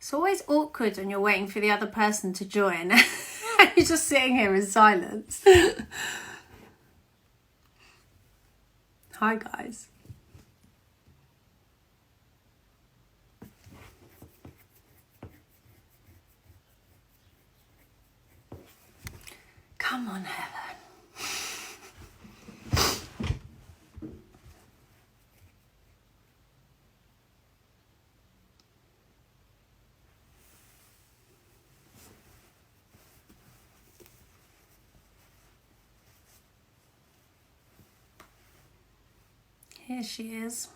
It's always awkward when you're waiting for the other person to join. You're just sitting here in silence. Hi, guys. Come on, Helen. Here she is.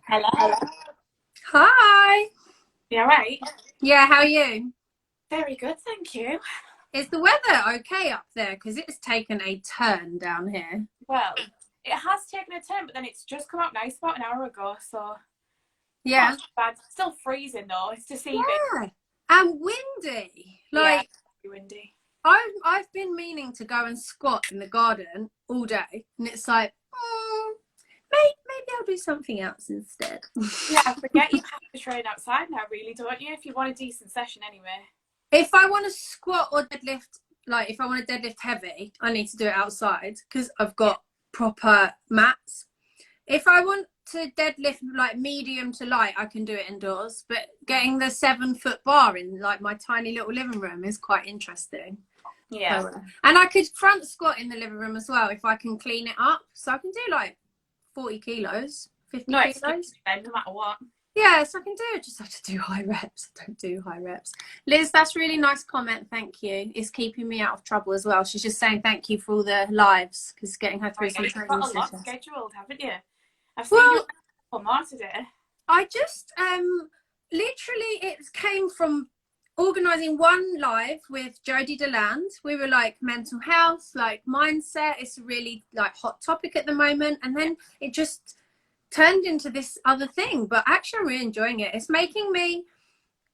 Hello. Hi. You alright? Yeah, how are you? Very good, thank you. Is the weather okay up there? Because it's taken a turn down here. Well, it has taken a turn, but then it's just come out nice about an hour ago, so Yeah. not too bad. Still freezing though, it's deceiving. Yeah. And windy. Yeah, windy. I've been meaning to go and squat in the garden all day, and it's like, maybe I'll do something else instead. Yeah, I forget you have to train outside now, really, don't you? If you want a decent session anyway. If I want to squat or deadlift, like if I want to deadlift heavy, I need to do it outside because I've got proper mats. If I want to deadlift like medium to light, I can do it indoors. But getting the 7-foot bar in like my tiny little living room is quite interesting. Yeah. And I could front squat in the living room as well if I can clean it up. So I can do like 40 kilos, 50 kilos. No matter what. Yeah, so I can do it. Just have to do high reps. I don't do high reps. Liz, that's a really nice comment. Thank you. It's keeping me out of trouble as well. She's just saying thank you for all the lives because getting her through some training sessions. You've got a lot scheduled, haven't you? I've seen you for more today. I just literally it came from organising one live with Jodie Deland. We were like mental health, like mindset. It's a really like hot topic at the moment, and then it just turned into this other thing. But actually I'm really enjoying it. It's making me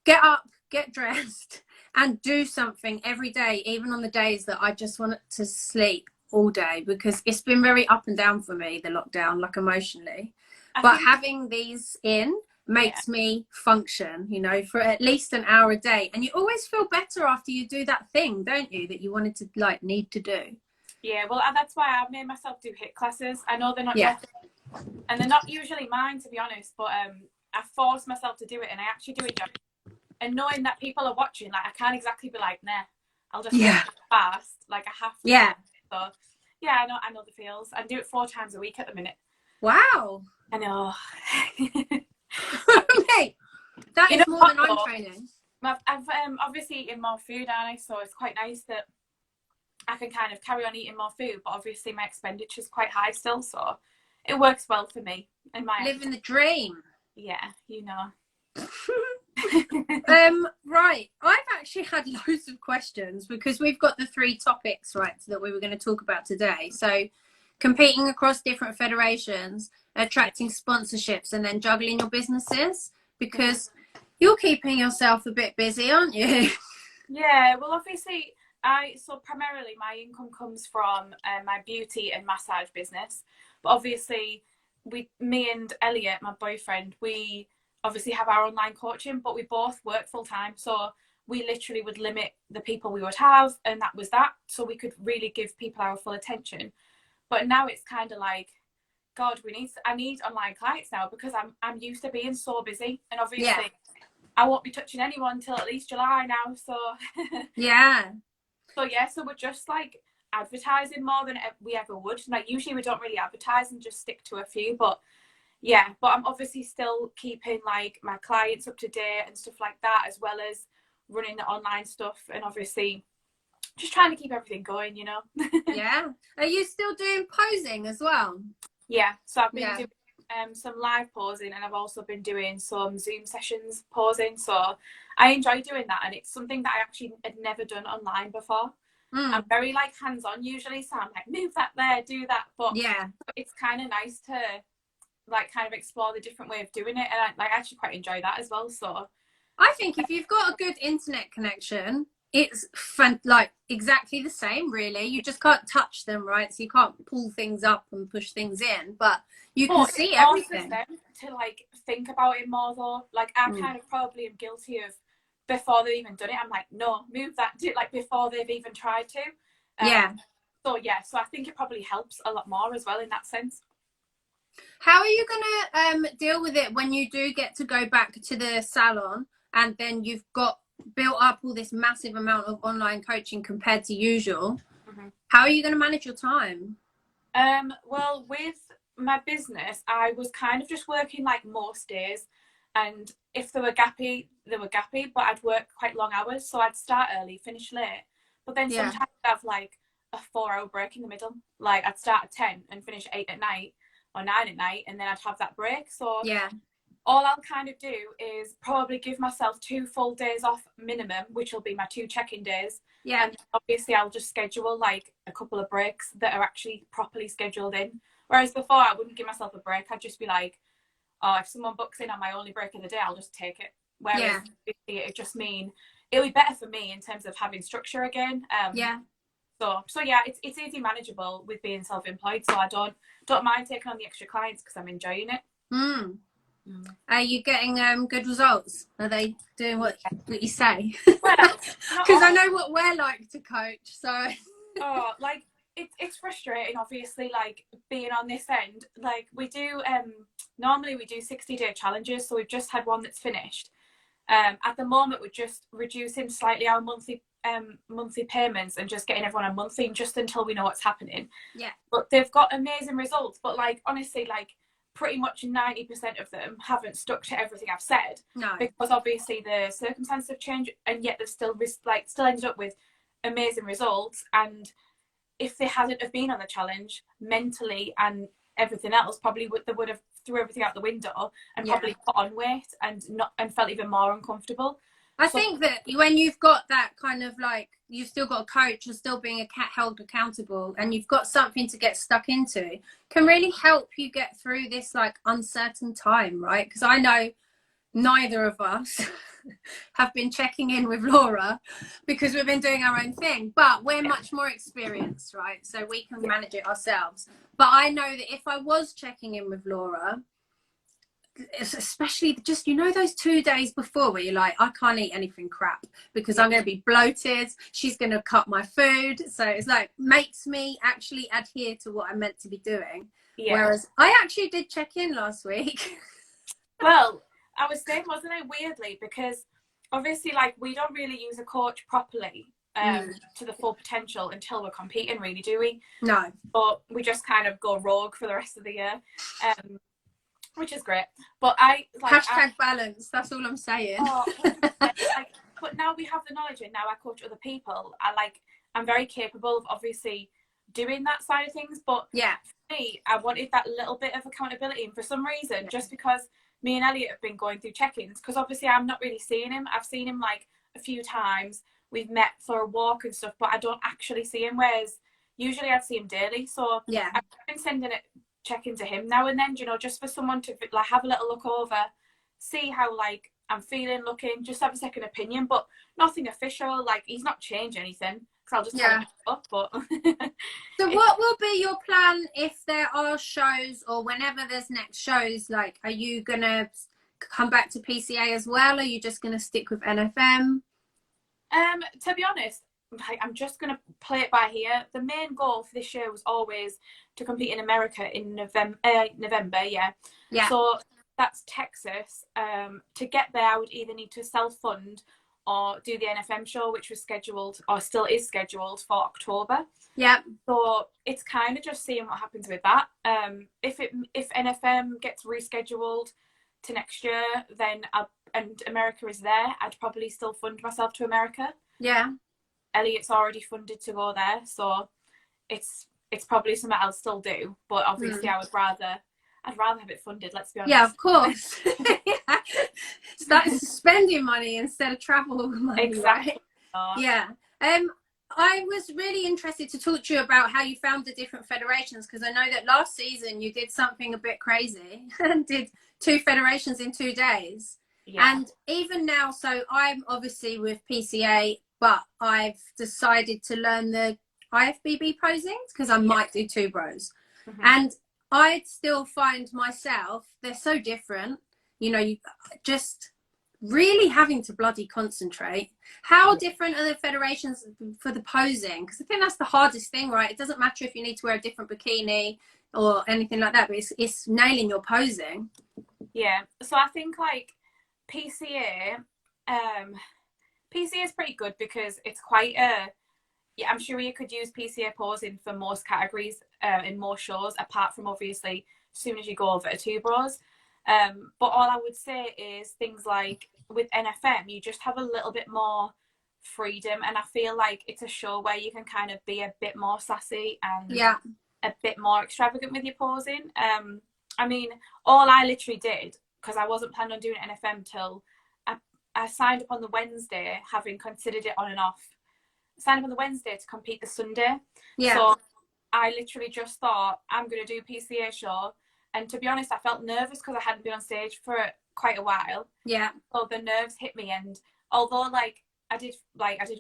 get up, get dressed and do something every day, even on the days that I just want to sleep all day, because it's been very up and down for me, the lockdown, like emotionally. But having these in makes me function, you know, for at least an hour a day. And you always feel better after you do that thing, don't you, that you wanted to like need to do. Yeah, well, that's why I've made myself do HIIT classes. I know they're not and they're not usually mine, to be honest, but I force myself to do it, and I actually do enjoy it. And knowing that people are watching, like I can't exactly be like, nah, I'll just do it fast. Like I have to. Yeah. So yeah, I know the feels. I do it 4 times a week at the minute. Wow. I know. Mate, that is more than I'm training. I've obviously eaten more food, aren't I? So it's quite nice that I can kind of carry on eating more food, but obviously my expenditure is quite high still, so it works well for me and my living the dream. Yeah, you know. Right, I've actually had loads of questions because we've got the 3 topics that we were going to talk about today. So competing across different federations, attracting sponsorships, and then juggling your businesses, because you're keeping yourself a bit busy, aren't you? Yeah, well obviously so primarily my income comes from my beauty and massage business, but obviously me and Elliot, my boyfriend, we obviously have our online coaching, but we both work full time, so we literally would limit the people we would have, and that was that, so we could really give people our full attention. But now it's kind of like, God, I need online clients now, because I'm used to being so busy, and obviously I won't be touching anyone till at least July now, so so we're just like advertising more than we ever would. Like usually we don't really advertise and just stick to a few, but I'm obviously still keeping like my clients up to date and stuff like that, as well as running the online stuff, and obviously just trying to keep everything going, you know. Yeah. Are you still doing posing as well? Yeah, so I've been doing some live posing, and I've also been doing some Zoom sessions posing, so I enjoy doing that, and it's something that I actually had never done online before. I'm very like hands-on usually, so I'm like, move that there, do that, but it's kind of nice to like kind of explore the different way of doing it, and I actually quite enjoy that as well. So I think if you've got a good internet connection, it's fun, like exactly the same, really. You just can't touch them, right? So you can't pull things up and push things in, but you can see it everything. forces them to like think about it more though. Like I kind of probably am guilty of before they've even done it. I'm like, no, move that, do it like before they've even tried to. Yeah. So yeah, so I think it probably helps a lot more as well in that sense. How are you gonna deal with it when you do get to go back to the salon and then you've got built up all this massive amount of online coaching compared to usual? How are you going to manage your time? Well, with my business, I was kind of just working like most days, and if they were gappy, they were gappy, but I'd work quite long hours, so I'd start early, finish late, but then sometimes I'd have like a 4-hour break in the middle. Like I'd start at 10 and finish at 8 at night or 9 at night, and then I'd have that break. So yeah, all I'll kind of do is probably give myself 2 full days off minimum, which will be my 2 check-in days. yeah. And obviously I'll just schedule like a couple of breaks that are actually properly scheduled in. Whereas before I wouldn't give myself a break. I'd just be like, oh, if someone books in on my only break of the day, I'll just take it. Whereas it just mean it'll be better for me in terms of having structure again. So yeah, it's easy manageable with being self-employed. So I don't mind taking on the extra clients because I'm enjoying it. Are you getting good results? Are they doing what you say? Well, because I know what we're like to coach. So like it's frustrating, obviously, like being on this end. Like we do normally we do 60-day challenges, so we've just had one that's finished. At the moment we're just reducing slightly our monthly payments and just getting everyone on monthly just until we know what's happening. Yeah, but they've got amazing results. But like honestly, like pretty much 90% of them haven't stuck to everything I've said. No, because obviously the circumstances have changed, and yet they've still ended up with amazing results. And if they hadn't have been on the challenge mentally and everything else, probably they would have threw everything out the window and probably put on weight and felt even more uncomfortable. I think that when you've got that kind of like, you've still got a coach, you're still being held accountable, and you've got something to get stuck into, can really help you get through this like uncertain time, right? Because I know neither of us have been checking in with Laura because we've been doing our own thing, but we're much more experienced, right? So we can manage it ourselves. But I know that if I was checking in with Laura, especially just, you know, those 2 days before where you're like, I can't eat anything crap because I'm going to be bloated, she's going to cut my food, so it's like makes me actually adhere to what I'm meant to be doing. Whereas I actually did check in last week. Well, I was saying, wasn't it, weirdly, because obviously like we don't really use a coach properly to the full potential until we're competing, really, do we? No, but we just kind of go rogue for the rest of the year, which is great. But I like balance, that's all I'm saying. Like, but now we have the knowledge and now I coach other people. I'm very capable of obviously doing that side of things, but for me, I wanted that little bit of accountability, and for some reason, just because me and Elliot have been going through check-ins, because obviously I'm not really seeing him. I've seen him like a few times, we've met for a walk and stuff, but I don't actually see him, whereas usually I'd see him daily. So I've been sending it check into him now and then, you know, just for someone to like have a little look over, see how like I'm feeling, looking, just have a second opinion, but nothing official. Like he's not changed anything, because I'll just tell him up. But so what will be your plan if there are shows, or whenever there's next shows? Like, are you gonna come back to PCA as well? Are you just gonna stick with NFM? To be honest, I'm just going to play it by here. The main goal for this year was always to compete in America in November. So that's Texas. To get there, I would either need to self-fund or do the NFM show, which was scheduled, or still is scheduled, for October. Yeah. So it's kind of just seeing what happens with that. If NFM gets rescheduled to next year, then and America is there, I'd probably still fund myself to America. Yeah. Elliot's already funded to go there, so it's probably something I'll still do. But obviously, I'd rather have it funded. Let's be honest. Yeah, of course. Start spending money instead of travel money. Exactly. Right? Yeah. I was really interested to talk to you about how you found the different federations, because I know that last season you did something a bit crazy and did 2 federations in 2 days. Yeah. And even now, so I'm obviously with PCA, but I've decided to learn the IFBB posings because I might do two bros. Mm-hmm. And I still find myself, they're so different, you know, you just really having to bloody concentrate. How different are the federations for the posing? Because I think that's the hardest thing, right? It doesn't matter if you need to wear a different bikini or anything like that, but it's nailing your posing. Yeah. So I think like PCA, PCA is pretty good because it's quite a, yeah, I'm sure you could use PCA posing for most categories in most shows, apart from obviously as soon as you go over to two bros. But all I would say is things like with NFM, you just have a little bit more freedom, and I feel like it's a show where you can kind of be a bit more sassy and a bit more extravagant with your posing. I mean, all I literally did, because I wasn't planning on doing NFM till I signed up on the Wednesday, having considered it on and off. Signed up on the Wednesday to compete the Sunday. Yeah. So I literally just thought, I'm going to do PCA show. And to be honest, I felt nervous because I hadn't been on stage for quite a while. Yeah. So the nerves hit me. And although like I did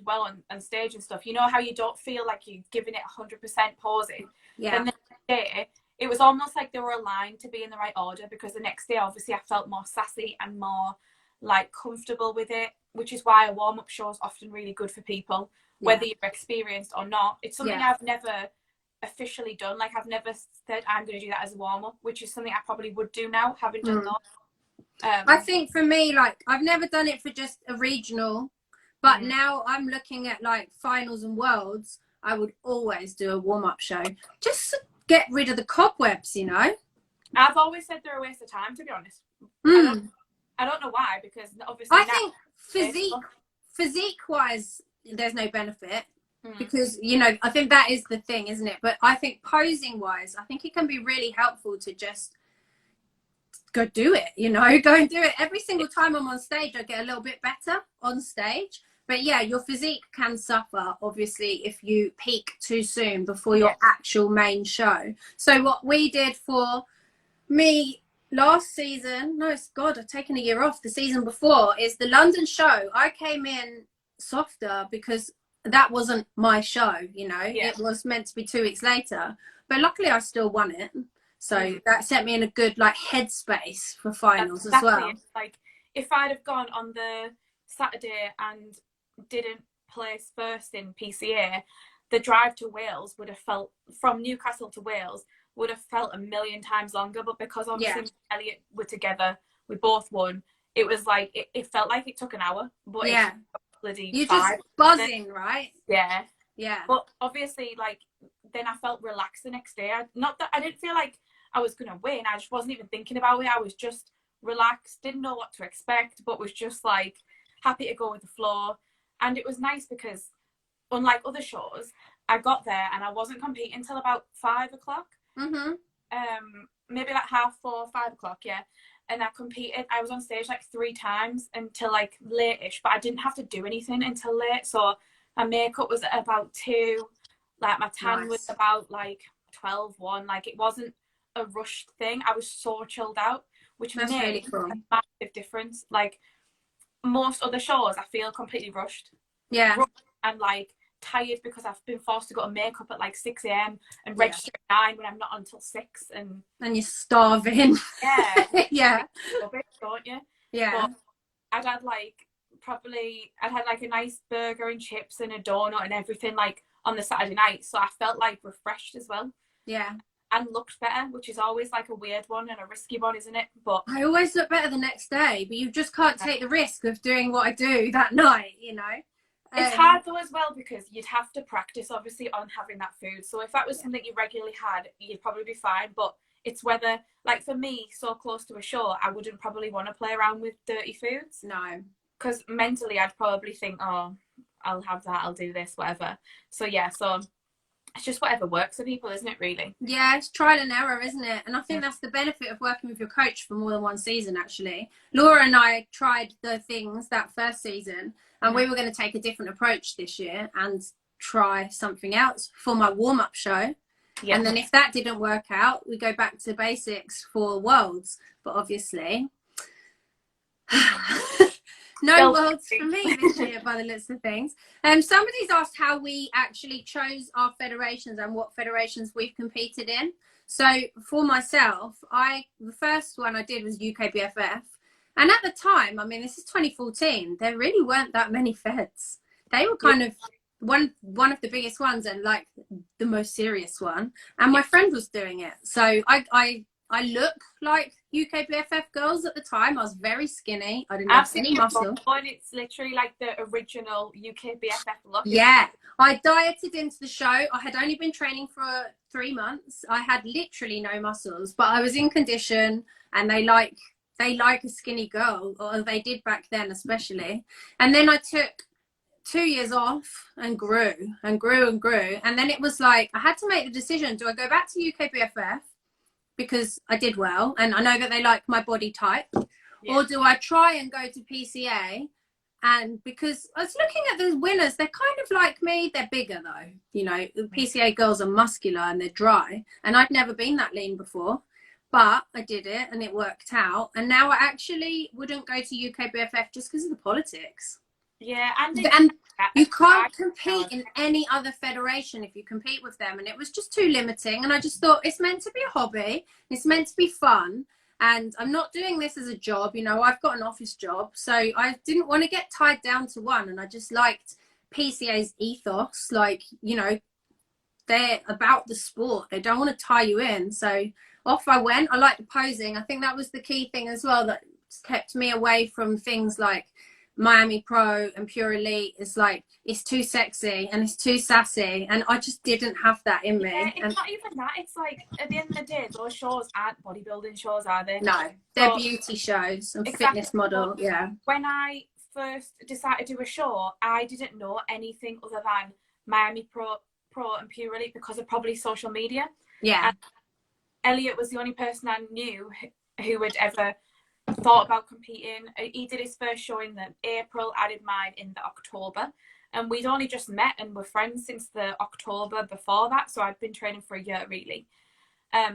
well on stage and stuff, you know how you don't feel like you're giving it 100% posing. Yeah. The next day, it was almost like they were aligned to be in the right order, because the next day, obviously, I felt more sassy and more like comfortable with it, which is why a warm-up show is often really good for people, whether you're experienced or not. It's something I've never officially done. Like, I've never said I'm going to do that as a warm-up, which is something I probably would do now, having done that. I think for me, like, I've never done it for just a regional, but now I'm looking at like finals and worlds. I would always do a warm-up show just to get rid of the cobwebs, you know. I've always said they're a waste of time, to be honest. I don't know why, because obviously I think physique-wise, there's no benefit. Because, you know, I think that is the thing, isn't it? But I think posing wise, I think it can be really helpful to just go do it, you know, go and do it. Every single time I'm on stage, I get a little bit better on stage. But yeah, your physique can suffer, obviously, if you peak too soon before your actual main show. So what we did for me last season, I've taken a year off, the season before, is the London show. I came in softer because that wasn't my show, you know. It was meant to be 2 weeks later, but luckily I still won it, so that set me in a good like headspace for finals as well. Like, if I'd have gone on the Saturday and didn't place first in PCA, the drive to Wales would have felt, from Newcastle to Wales, would have felt a million times longer. But because obviously me and Elliot were together, we both won, it was like it felt like it took an hour, but you're just buzzing, right? Yeah. But obviously, like, then I felt relaxed the next day. Not that I didn't feel like I was gonna win, I just wasn't even thinking about it. I was just relaxed, didn't know what to expect, but was just like happy to go with the flow. And it was nice because, unlike other shows, I got there and I wasn't competing until about 5 o'clock. Maybe like 4:30, 5 o'clock, and I competed. I was on stage like 3 times until like late-ish, but I didn't have to do anything until late. So my makeup was at about 2, like my tan was about like 12, 1. Like, it wasn't a rushed thing. I was so chilled out, which made really cool. a massive difference. Like, most other shows, I feel completely rushed. And like tired because I've been forced to go to makeup at like 6 a.m. and register at 9 when I'm not until 6, and you're starving. Don't you? But I'd had like a nice burger and chips and a donut and everything like on the Saturday night, so I felt like refreshed as well. And looked better, which is always like a weird one and a risky one, isn't it? But I always look better the next day, but you just can't take the risk of doing what I do that night, you know. It's hard though as well, because you'd have to practice obviously on having that food. So if that was something you regularly had, you'd probably be fine. But it's whether, like for me, so close to a show, I wouldn't probably want to play around with dirty foods. No. Because mentally I'd probably think, oh, I'll have that, I'll do this, whatever. So it's just whatever works for people, isn't it, really? Yeah, it's trial and error, isn't it? And I think that's the benefit of working with your coach for more than one season, actually. Laura and I tried the things that first season, and we were going to take a different approach this year and try something else for my warm-up show. And then if that didn't work out, we go back to basics for Worlds. But obviously, No worlds for me this year by the looks of things. Somebody's asked how we actually chose our federations and what federations we've competed in. So for myself, the first one I did was UKBFF. And at the time, I mean, this is 2014, there really weren't that many feds. They were kind of one of the biggest ones and like the most serious one. And my friend was doing it. So I look like UKBFF girls at the time. I was very skinny. I didn't have any muscle. And it's literally like the original UKBFF look. Yeah. I dieted into the show. I had only been training for 3 months. I had literally no muscles, but I was in condition, and they like a skinny girl, or they did back then especially. And then I took 2 years off and grew and grew and grew. And then it was like, I had to make the decision, do I go back to UKBFF because I did well and I know that they like my body type, or do I try and go to PCA? And because I was looking at the winners, they're kind of like me. They're bigger though. You know, the PCA girls are muscular and they're dry. And I'd never been that lean before, but I did it and it worked out. And now I actually wouldn't go to UKBFF just because of the politics. Yeah, and you can't compete in any other federation if you compete with them. And it was just too limiting. And I just thought, it's meant to be a hobby. It's meant to be fun. And I'm not doing this as a job. You know, I've got an office job. So I didn't want to get tied down to one. And I just liked PCA's ethos. Like, you know, they're about the sport. They don't want to tie you in. So off I went. I liked the posing. I think that was the key thing as well that kept me away from things like Miami Pro and Pure Elite. Is like, it's too sexy and it's too sassy, and I just didn't have that in me. Yeah, it's and not even that. It's like, at the end of the day, those shows aren't bodybuilding shows, are they? No, they're beauty shows and fitness model. Yeah. When I first decided to do a show, I didn't know anything other than Miami Pro and Pure Elite because of probably social media. Yeah. And Elliot was the only person I knew who had ever thought about competing. He did his first show in the April, I did mine in the October, and we'd only just met and were friends since the October before that, so I'd been training for a year really.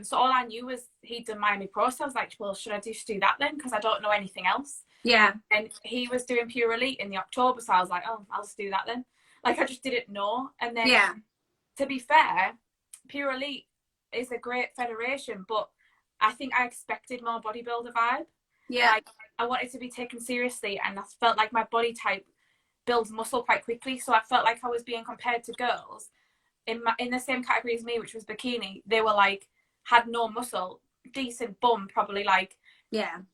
So all I knew was he'd done Miami Pro, so I was like, well, should I just do that then, because I don't know anything else. Yeah. And he was doing Pure Elite in the October, so I was like, oh, I'll just do that then. Like, I just didn't know. And then to be fair, Pure Elite is a great federation, but I think I expected more bodybuilder vibe. Yeah. Like, I wanted to be taken seriously, and I felt like my body type builds muscle quite quickly, so I felt like I was being compared to girls in the same category as me, which was bikini. They were like, had no muscle, decent bum, probably like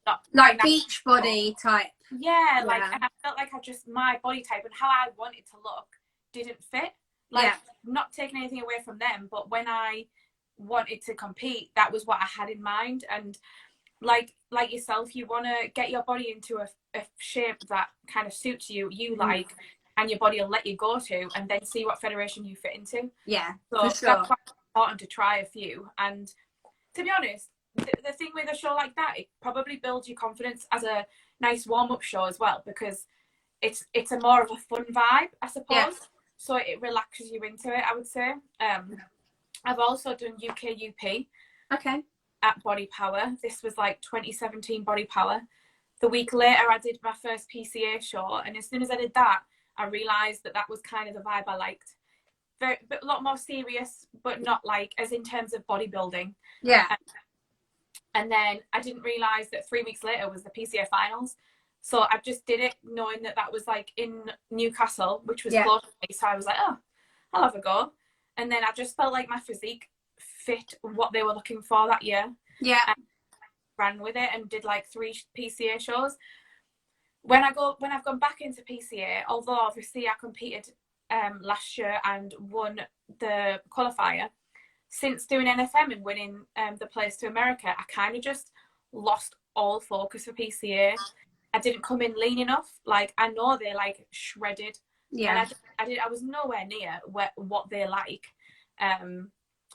not like beach body type. Yeah, like, and I felt like my body type and how I wanted to look didn't fit. Like, not taking anything away from them, but when I wanted to compete, that was what I had in mind. And like yourself, you want to get your body into a shape that kind of suits you, like, and your body will let you go to, and then see what federation you fit into. Yeah, so for sure. That's why it's important to try a few. And to be honest, the thing with a show like that, it probably builds your confidence as a nice warm-up show as well, because it's a more of a fun vibe, I suppose. Yeah. So it relaxes you into it, I would say. I've also done UKUP. Okay. At Body Power. This was like 2017 Body Power. The week later, I did my first PCA show, and as soon as I did that, I realised that was kind of the vibe I liked. A lot more serious, but not like as in terms of bodybuilding. Yeah. And then I didn't realise that 3 weeks later was the PCA finals. So I just did it knowing that was like in Newcastle, which was close to me. So I was like, oh, I'll have a go. And then I just felt like my physique fit what they were looking for that year. Yeah. And ran with it and did like 3 PCA shows. When I've gone back into PCA, although obviously I competed last year and won the qualifier, since doing NFM and winning the place to America, I kind of just lost all focus for PCA. I didn't come in lean enough. Like, I know they like shredded. Yeah. And I was nowhere near what they like.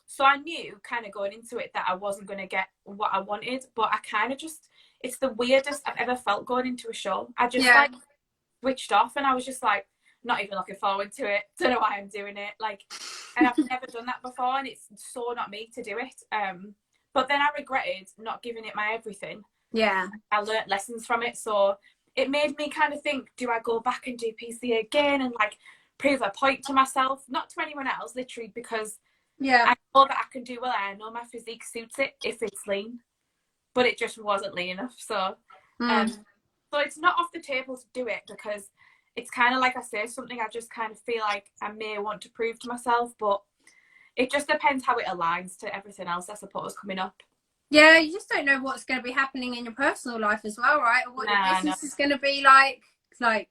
So I knew kind of going into it that I wasn't going to get what I wanted, but I kind of just, it's the weirdest I've ever felt going into a show. I just like switched off, and I was just like, not even looking forward to it. Don't know why I'm doing it. Like, and I've never done that before, and it's so not me to do it. But then I regretted not giving it my everything. Yeah. I learnt lessons from it. So it made me kind of think, do I go back and do PCA again and like prove a point to myself, not to anyone else, literally, because I know that I can do well. I know my physique suits it if it's lean, but it just wasn't lean enough. So, so it's not off the table to do it, because it's kind of like I say, something I just kind of feel like I may want to prove to myself, but it just depends how it aligns to everything else, I suppose, coming up. Yeah, you just don't know what's going to be happening in your personal life as well, right? Or what your business is going to be like. Like,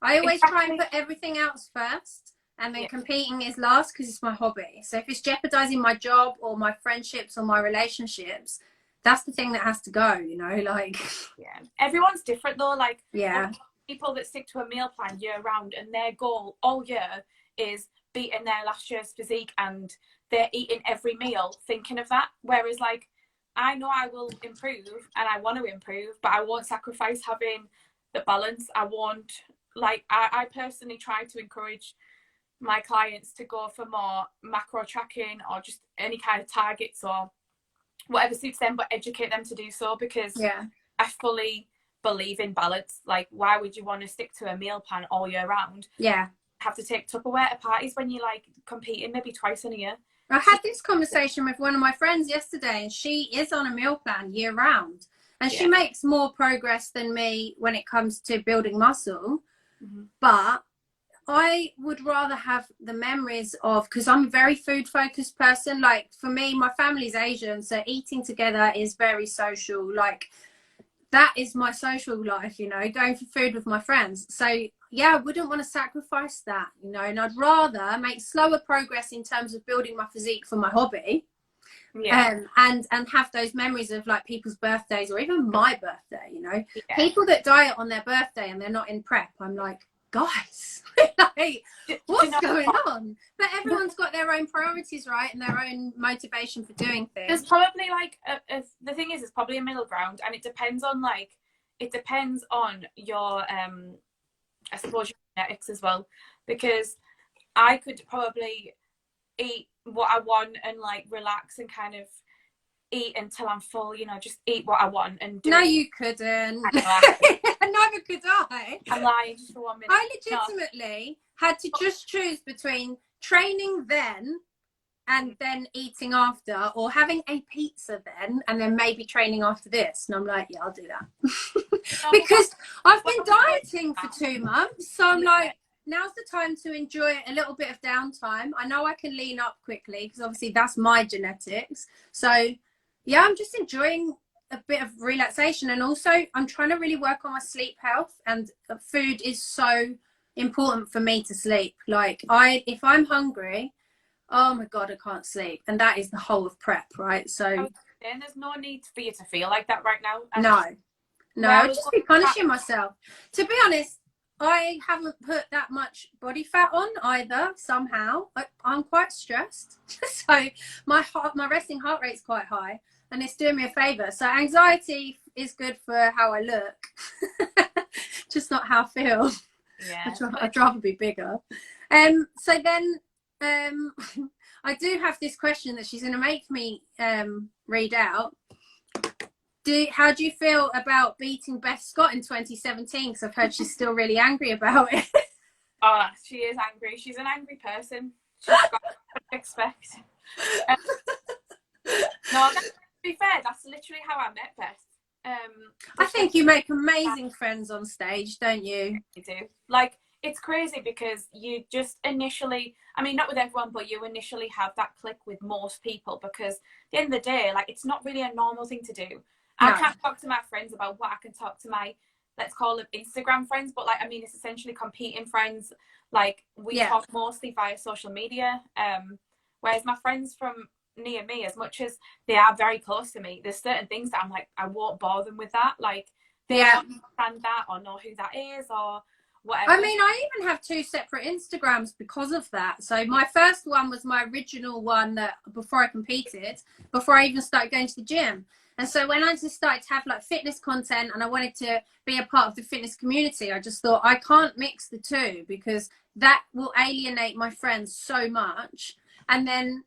I always try and put everything else first, and then competing is last, because it's my hobby. So if it's jeopardizing my job or my friendships or my relationships, that's the thing that has to go, you know, like. Yeah, everyone's different though. Like, yeah, people that stick to a meal plan year round and their goal all year is beating their last year's physique, and they're eating every meal thinking of that. Whereas, like, I know I will improve and I want to improve, but I won't sacrifice having the balance. I won't, like, I personally try to encourage my clients to go for more macro tracking or just any kind of targets or whatever suits them, but educate them to do so, because I fully believe in balance. Like, why would you want to stick to a meal plan all year round? Have to take Tupperware to parties when you're like competing maybe twice in a year. I had this conversation with one of my friends yesterday, and she is on a meal plan year round, and she makes more progress than me when it comes to building muscle. But I would rather have the memories of, because I'm a very food focused person. Like, for me, my family's Asian, so eating together is very social. Like, that is my social life, you know, going for food with my friends. So yeah, I wouldn't want to sacrifice that, you know, and I'd rather make slower progress in terms of building my physique for my hobby. And have those memories of like people's birthdays, or even my birthday, you know. People that diet on their birthday and they're not in prep, I'm like, guys, like, what's going on? But everyone's got their own priorities, right, and their own motivation for doing things. There's probably like the thing is, it's probably a middle ground, and it depends on your I suppose your genetics as well, because I could probably eat what I want and like relax and kind of eat until I'm full, you know, just eat what I want and do. No, you couldn't. Neither could I. I'm lying just for 1 minute. I legitimately had to just choose between training then and then eating after, or having a pizza then and then maybe training after this. And I'm like, yeah, I'll do that. Because I've been dieting for 2 months, so I'm like, now's the time to enjoy a little bit of downtime. I know I can lean up quickly because obviously that's my genetics. So yeah, I'm just enjoying a bit of relaxation, and also I'm trying to really work on my sleep health, and food is so important for me to sleep. Like, if I'm hungry, oh my god, I can't sleep, and that is the whole of prep, right? So and there's no need for you to feel like that right now. No, I would just be punishing myself. To be honest, I haven't put that much body fat on either. Somehow I'm quite stressed, so my resting heart rate's quite high, and it's doing me a favor. So anxiety is good for how I look, just not how I feel. I'd rather be bigger. So then I do have this question that she's going to make me read out. How do you feel about beating Beth Scott in 2017? Because I've heard she's still really angry about it. Oh, she is angry. She's an angry person. She's got what to expect. No, to be fair, that's literally how I met Beth. I think you make amazing friends on stage, don't you? You do. Like, it's crazy because you just initially, I mean, not with everyone, but you initially have that click with most people, because at the end of the day, like, it's not really a normal thing to do. I can't talk to my friends about what I can talk to my, let's call them Instagram friends, but like, I mean, it's essentially competing friends. Like, we talk mostly via social media. Whereas my friends from near me, as much as they are very close to me, there's certain things that I'm like, I won't bore them with that. Like, they don't understand that or know who that is or whatever. I mean, I even have 2 separate Instagrams because of that. So my first one was my original one that before I competed, before I even started going to the gym. And so when I just started to have like fitness content and I wanted to be a part of the fitness community, I just thought I can't mix the two because that will alienate my friends so much. And then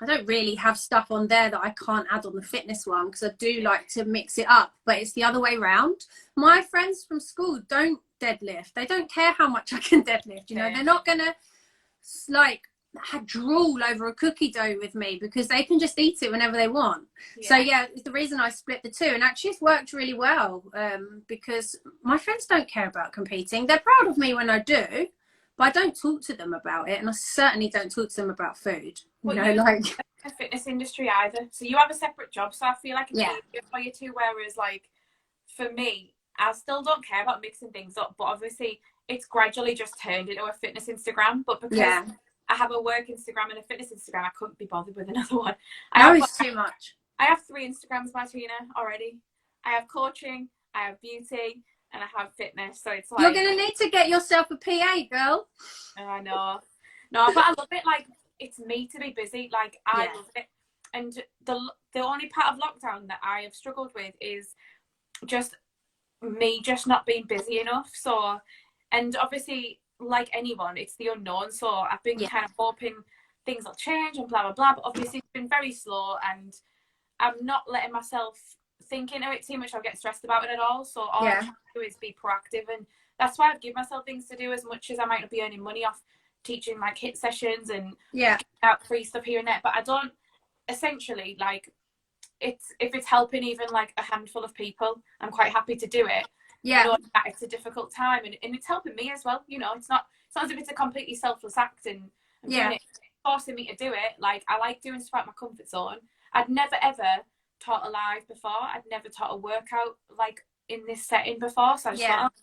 I don't really have stuff on there that I can't add on the fitness one, because I do like to mix it up, but it's the other way around. My friends from school don't deadlift. They don't care how much I can deadlift, you know. They're not gonna like drool over a cookie dough with me, because they can just eat it whenever they want. So yeah, it's the reason I split the two, and actually it's worked really well, because my friends don't care about competing. They're proud of me when I do, but I don't talk to them about it, and I certainly don't talk to them about food. You know, like the fitness industry either. So you have a separate job, so I feel like it's easier for you too. Whereas like for me, I still don't care about mixing things up, but obviously it's gradually just turned into a fitness Instagram. But because I have a work Instagram and a fitness Instagram, I couldn't be bothered with another one. It's too much. I have 3 Instagrams, Martina, already. I have coaching, I have beauty, and I have fitness. So it's like, you're gonna need to get yourself a PA, girl. I know. No, but I love it. Like, it's me to be busy. Like, I love it. And the only part of lockdown that I have struggled with is just me just not being busy enough. So, and obviously, like anyone, it's the unknown. So I've been kind of hoping things will change and blah blah blah, but obviously it's been very slow, and I'm not letting myself think into it too much. I'll get stressed about it at all. So all I can do is be proactive, and that's why I've given myself things to do, as much as I might not be earning money off teaching like HIIT sessions and out free stuff here and there. But I don't, essentially, like, if it's helping even like a handful of people, I'm quite happy to do it. You know that it's a difficult time, and it's helping me as well. You know, it's not as if it's a completely selfless act, and I'm doing it, forcing me to do it. Like, I like doing stuff out my comfort zone. I'd never ever taught a live before. I'd never taught a workout like in this setting before. So I just thought,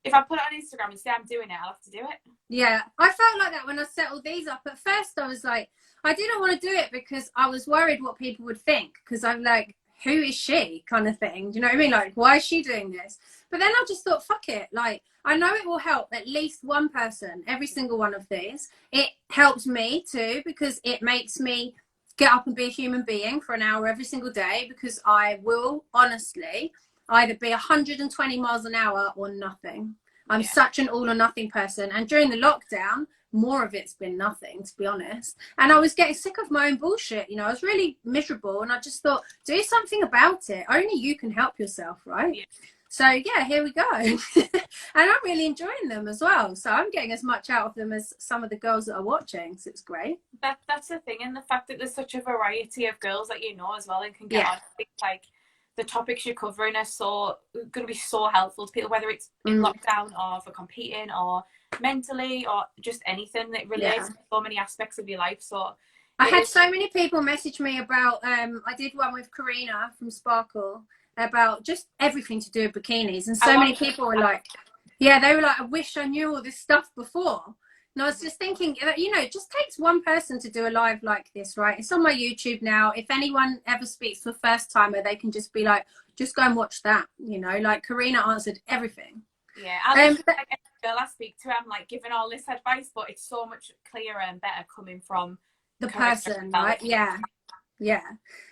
if I put it on Instagram and say I'm doing it, I'll have to do it. Yeah, I felt like that when I set all these up. At first I was like, I didn't want to do it because I was worried what people would think, because I'm like, who is she, kind of thing. Do you know what I mean? Like, why is she doing this? But then I just thought, fuck it. Like, I know it will help at least one person, every single one of these. It helps me too, because it makes me get up and be a human being for an hour every single day, because I will honestly either be 120 miles an hour or nothing. I'm such an all or nothing person. And during the lockdown, more of it's been nothing, to be honest. And I was getting sick of my own bullshit. You know, I was really miserable, and I just thought, do something about it. Only you can help yourself, right? Yeah. So yeah, here we go. And I'm really enjoying them as well. So I'm getting as much out of them as some of the girls that are watching. So it's great. That's the thing, and the fact that there's such a variety of girls that you know as well, and can get on. Like, the topics you're covering are going to be so helpful to people, whether it's in lockdown or for competing or mentally or just anything that relates to so many aspects of your life. So I had so many people message me about, I did one with Karina from Sparkle about just everything to do with bikinis, and so many people were like, they were like, I wish I knew all this stuff before. And I was just thinking, you know, it just takes one person to do a live like this, right? It's on my YouTube now. If anyone ever speaks to a first timer, they can just be like, just go and watch that, you know, like Karina answered everything. Yeah, like every girl I speak to, I'm like giving all this advice, but it's so much clearer and better coming from the person, right? Yeah.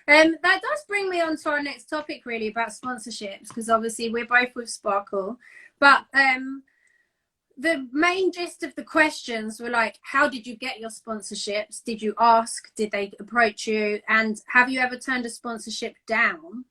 That does bring me on to our next topic, really, about sponsorships, because obviously we're both with Sparkle. But the main gist of the questions were like, how did you get your sponsorships? Did you ask? Did they approach you? And have you ever turned a sponsorship down?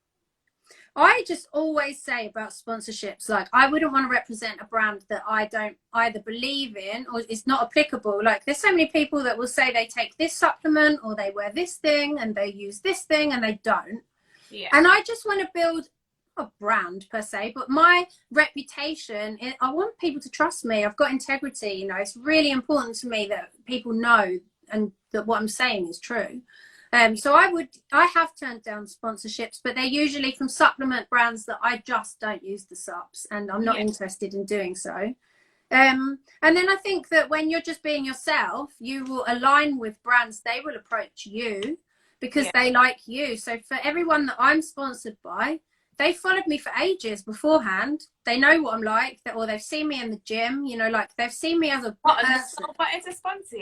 I just always say about sponsorships, like, I wouldn't want to represent a brand that I don't either believe in or is not applicable. Like, there's so many people that will say they take this supplement or they wear this thing and they use this thing and they don't. Yeah. And I just want to build a brand per se, but my reputation, I want people to trust me. I've got integrity, you know. It's really important to me that people know and that what I'm saying is true. So I have turned down sponsorships, but they're usually from supplement brands that I just don't use the subs, and I'm not interested in doing so. And then I think that when you're just being yourself, you will align with brands. They will approach you because they like you. So for everyone that I'm sponsored by, they followed me for ages beforehand. They know what I'm like, or they've seen me in the gym, you know, like they've seen me as a person. But it's a sponsor,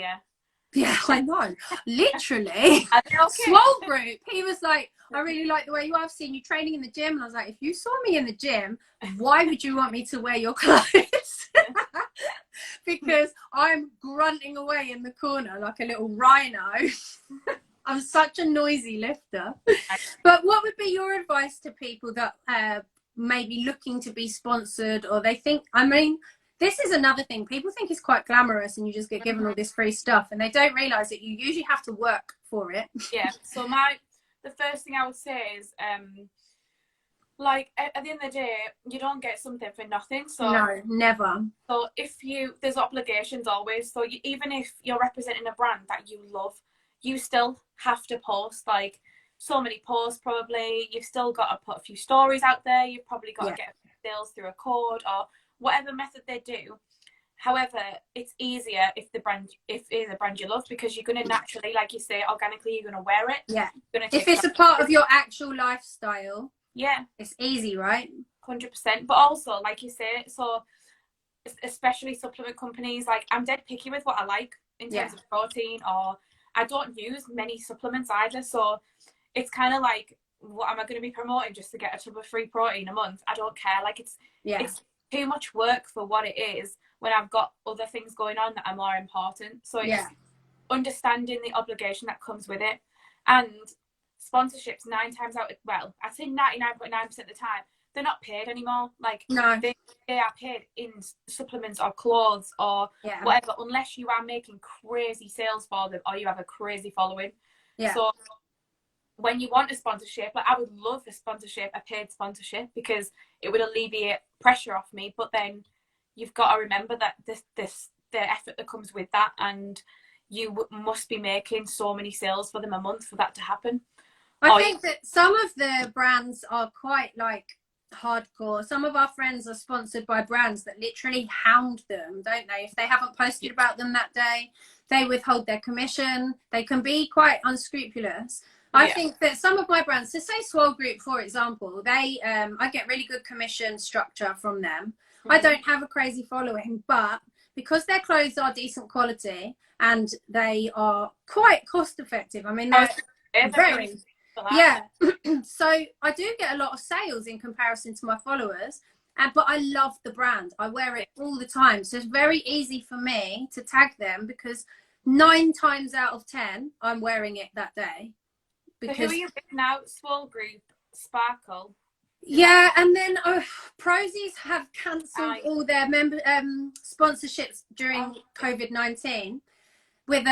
Yeah, I know. Literally. Swole Group. He was like, I really like the way you are. I've seen you training in the gym. And I was like, if you saw me in the gym, why would you want me to wear your clothes? because I'm grunting away in the corner like a little rhino. I'm such a noisy lifter. But what would be your advice to people that may be looking to be sponsored, or they think, I mean, this is another thing. People think it's quite glamorous and you just get given all this free stuff, and they don't realize that you usually have to work for it. Yeah. So the first thing I would say is, like at the end of the day, you don't get something for nothing. So no, never. So there's obligations always. So even if you're representing a brand that you love, you still have to post like so many posts. Probably you've still got to put a few stories out there. You've probably got to get sales through a code or whatever method they do. However, it's easier if it is a brand you love, because you're going to naturally, like you say, organically, you're going to wear it. Yeah. If it's a part of your actual lifestyle, yeah, it's easy, right? 100%. But also, like you say, so especially supplement companies, like I'm dead picky with what I like in terms of protein, or I don't use many supplements either. So it's kind of like, what am I going to be promoting just to get a tub of free protein a month? I don't care. Like it's too much work for what it is when I've got other things going on that are more important. So it's understanding the obligation that comes with it. And sponsorships, 9 times out of, well, I'd say 99.9% of the time, they're not paid anymore. Like no, they are paid in supplements or clothes or whatever, unless you are making crazy sales for them or you have a crazy following. So when you want a sponsorship, like I would love a sponsorship, a paid sponsorship, because it would alleviate pressure off me. But then you've got to remember that the effort that comes with that, and you must be making so many sales for them a month for that to happen. I think that some of the brands are quite like hardcore. Some of our friends are sponsored by brands that literally hound them, don't they? If they haven't posted about them that day, they withhold their commission. They can be quite unscrupulous. I think that some of my brands, so say Swole Group, for example, they I get really good commission structure from them. I don't have a crazy following, but because their clothes are decent quality and they are quite cost effective, I mean, they're very, so I do get a lot of sales in comparison to my followers, but I love the brand. I wear it all the time, so it's very easy for me to tag them, because 9 times out of 10 I'm wearing it that day. Because so who are you with now? Swole Group, Sparkle. Yeah, and then Prosies have cancelled all their sponsorships during COVID-19 with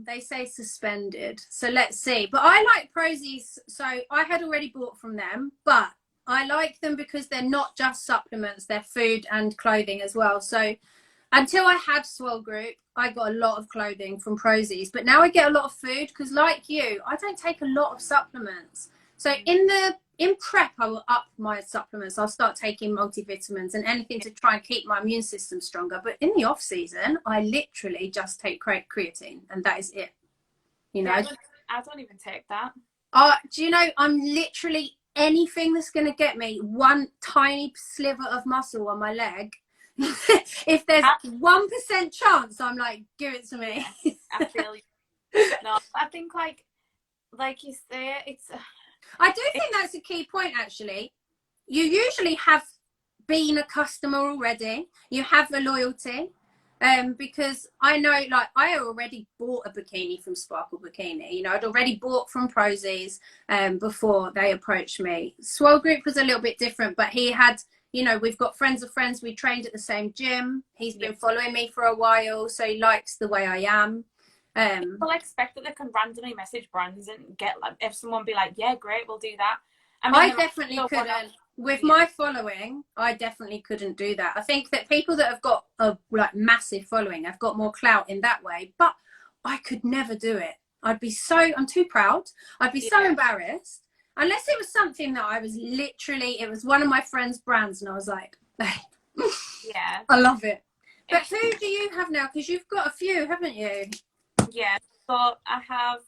they say suspended. So let's see. But I like Prosies, so I had already bought from them, but I like them because they're not just supplements, they're food and clothing as well. So until I had Swole Group, I got a lot of clothing from Prosies, but now I get a lot of food, because like you, I don't take a lot of supplements. So in prep, I will up my supplements. I'll start taking multivitamins and anything to try and keep my immune system stronger. But in the off season, I literally just take creatine, and that is it. You know, I don't even take that. Do you know, I'm literally anything that's going to get me one tiny sliver of muscle on my leg. If there's 1% chance, I'm like, give it to me. I feel you. No, I think like you say, it's. I do think that's a key point, actually. You usually have been a customer already. You have a loyalty. Because I know, like, I already bought a bikini from Sparkle Bikini. You know, I'd already bought from Prosies before they approached me. Swole Group was a little bit different, but he had, you know, we've got friends of friends. We trained at the same gym. He's been following me for a while, so he likes the way I am. People expect that they can randomly message brands and get, like, if someone be like, yeah, great, we'll do that. I mean, I definitely couldn't. With my following, I definitely couldn't do that. I think that people that have got a like massive following have got more clout in that way, but I could never do it. I'm too proud. I'd be so embarrassed. Unless it was something that I was literally, it was one of my friend's brands and I was like, yeah, I love it. But who do you have now? Because you've got a few, haven't you? Yeah, so I have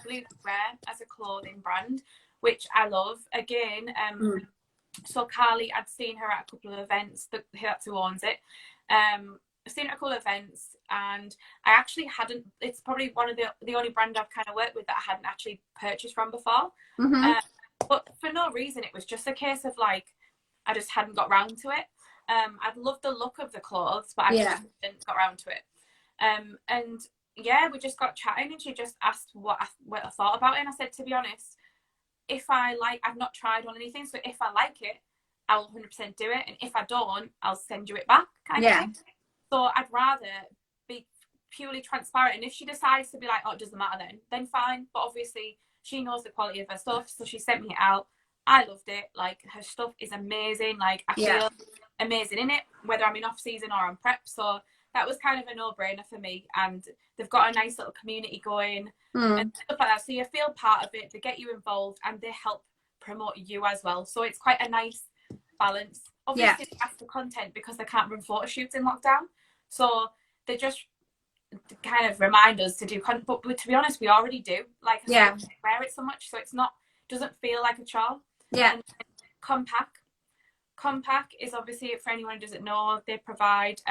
Blue Square as a clothing brand, which I love. Again, so Carly, I'd seen her at a couple of events, that's who owns it. I've seen her at a couple of events, and I actually hadn't, it's probably one of the only brand I've kind of worked with that I hadn't actually purchased from before. But for no reason, it was just a case of like, I just hadn't got round to it. I'd loved the look of the clothes, but I just didn't got around to it. And yeah, we just got chatting, and she just asked what I thought about it. And I said, to be honest, I've not tried on anything, so if I like it, I'll 100% do it. And if I don't, I'll send you it back, kind of thing. So I'd rather be purely transparent. And if she decides to be like, oh, it doesn't matter then fine. But obviously, she knows the quality of her stuff, so she sent me it out. I loved it. Like, her stuff is amazing. Like, I feel amazing in it, whether I'm in off season or on prep. So that was kind of a no-brainer for me. And they've got a nice little community going and stuff like that. So you feel part of it. They get you involved, and they help promote you as well. So it's quite a nice balance. Obviously, they ask for content because they can't run photo shoots in lockdown. So they just kind of remind us to do content. But to be honest, we already do. Like, I don't wear it so much, so it's not, doesn't feel like a chore. And Compact is obviously, for anyone who doesn't know, they provide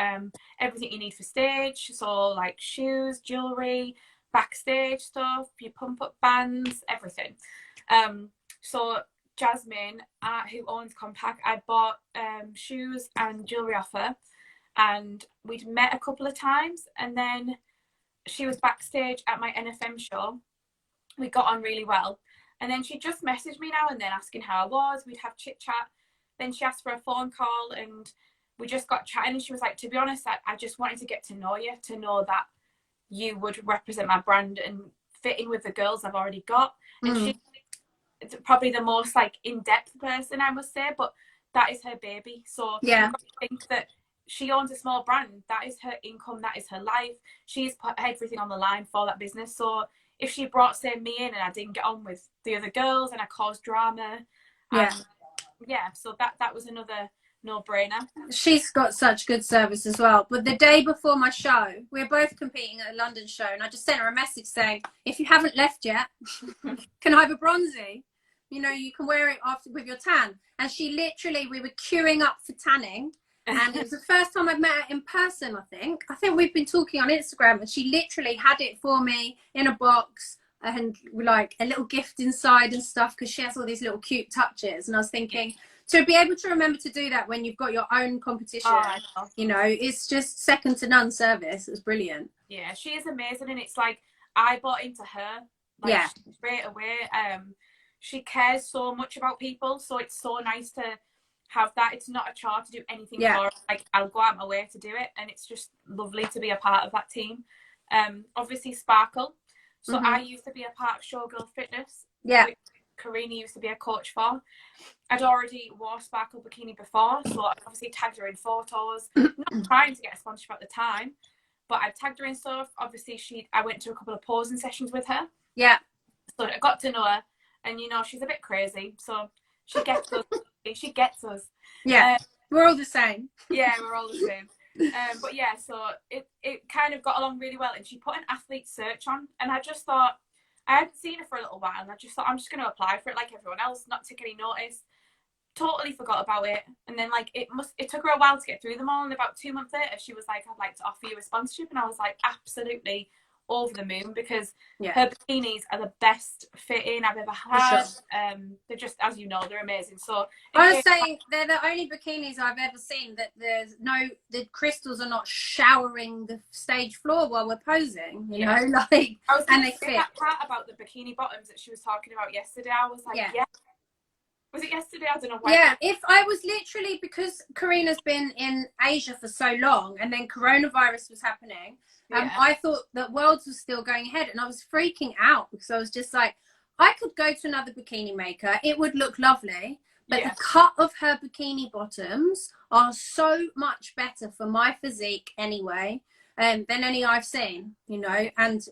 everything you need for stage. So like shoes, jewelry, backstage stuff, your pump up bands, everything. So Jasmine, who owns Compact, I bought shoes and jewelry off her, and we'd met a couple of times, and then she was backstage at my NFM show. We got on really well, and then she just messaged me now and then asking how I was. We'd have chit chat. Then she asked for a phone call, and we just got chatting, and she was like, to be honest, I just wanted to get to know you, to know that you would represent my brand and fit in with the girls I've already got. And she's probably the most like in-depth person, I must say, but that is her baby. So you've got to think that she owns a small brand. That is her income. That is her life. She's put everything on the line for that business. So if she brought, say, me in and I didn't get on with the other girls and I caused drama, so that was another no-brainer. She's got such good service as well. But the day before my show, we were both competing at a London show, and I just sent her a message saying, if you haven't left yet, can I have a bronzy? You know, you can wear it after with your tan. And she literally, we were queuing up for tanning, and it was the first time I'd met her in person, I think. I think we've been talking on Instagram, and she literally had it for me in a box, and like a little gift inside and stuff, because she has all these little cute touches. And I was thinking, to be able to remember to do that when you've got your own competition, you know, it's just second to none service. It's brilliant. Yeah, she is amazing, and it's like I bought into her like straight away. She cares so much about people, so it's so nice to have that. It's not a chore to do anything for her. Like, I'll go out my way to do it, and it's just lovely to be a part of that team. Obviously Sparkle. So I used to be a part of Showgirl Fitness. Which Karina used to be a coach for. I'd already wore Sparkle bikini before, so I obviously tagged her in photos. Not trying to get a sponsorship at the time, but I tagged her in stuff. Obviously, I went to a couple of posing sessions with her. So I got to know her, and you know, she's a bit crazy, so she gets us. She gets us. We're all the same. Yeah, we're all the same. But yeah, so it kind of got along really well, and she put an athlete search on, and I just thought, I hadn't seen her for a little while, and I just thought, I'm just going to apply for it like everyone else, not take any notice. Totally forgot about it. And then like it took her a while to get through them all, and about 2 months later she was like, I'd like to offer you a sponsorship, and I was like, absolutely over the moon, because her bikinis are the best fitting I've ever had. They're just, as you know, they're amazing. So I was saying, they're the only bikinis I've ever seen that the crystals are not showering the stage floor while we're posing, you know, like, and they fit. That part about the bikini bottoms that she was talking about yesterday, I was like, was it yesterday? I don't know why. If I was literally, because Karina's been in Asia for so long, and then coronavirus was happening, I thought that Worlds was still going ahead, and I was freaking out, because I was just like, I could go to another bikini maker, it would look lovely, but the cut of her bikini bottoms are so much better for my physique anyway, than any I've seen, you know, and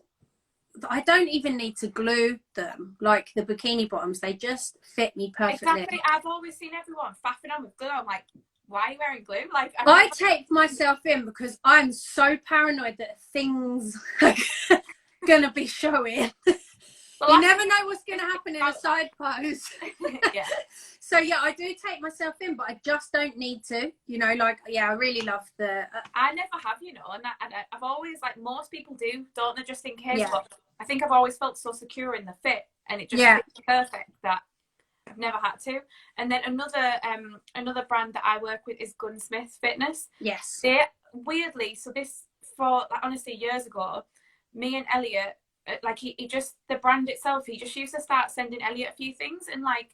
I don't even need to glue them like the bikini bottoms. They just fit me perfectly. Exactly. I've always seen everyone faffing on with glue. I'm like, why are you wearing glue? Like, I tape myself in because I'm so paranoid that things are gonna be showing. You never know what's gonna happen in a side pose. So yeah, I do take myself in, but I just don't need to. You know, like, I really love the. I never have, you know, and I've always, like most people do, don't they? Just in case. But I think I've always felt so secure in the fit, and it just fits perfect that I've never had to. And then another brand that I work with is Gunsmith Fitness. Yes. They weirdly, so this for like, honestly years ago, me and Elliot, like he just, the brand itself, he just used to start sending Elliot a few things and like